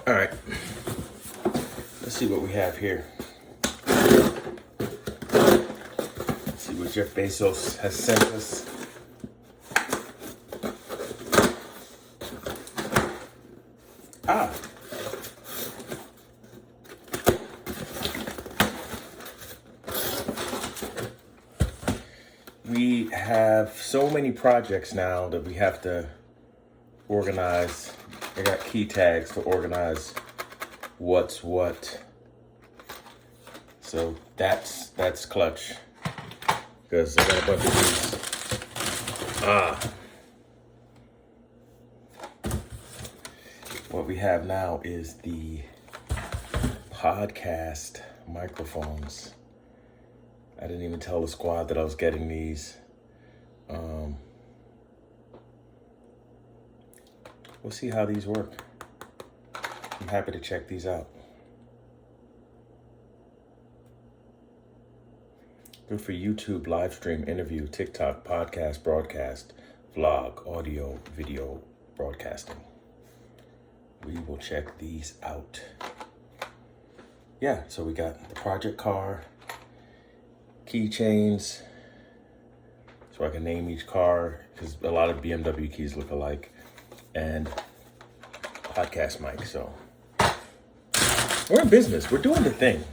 All right, let's see what we have here. Let's see what Jeff Bezos has sent us. Ah. We have so many projects now that we have to organize. I got key tags to organize what's what. So that's clutch. Because I got a bunch of these. What we have now is the podcast microphones. I didn't even tell the squad that I was getting these. We'll see how these work. I'm happy to check these out. Good for YouTube, live stream, interview, TikTok, podcast, broadcast, vlog, audio, video, broadcasting. We will check these out. Yeah, so we got the project car, keychains, so I can name each car, because a lot of BMW keys look alike, and podcast mic. So we're in business. We're doing the thing.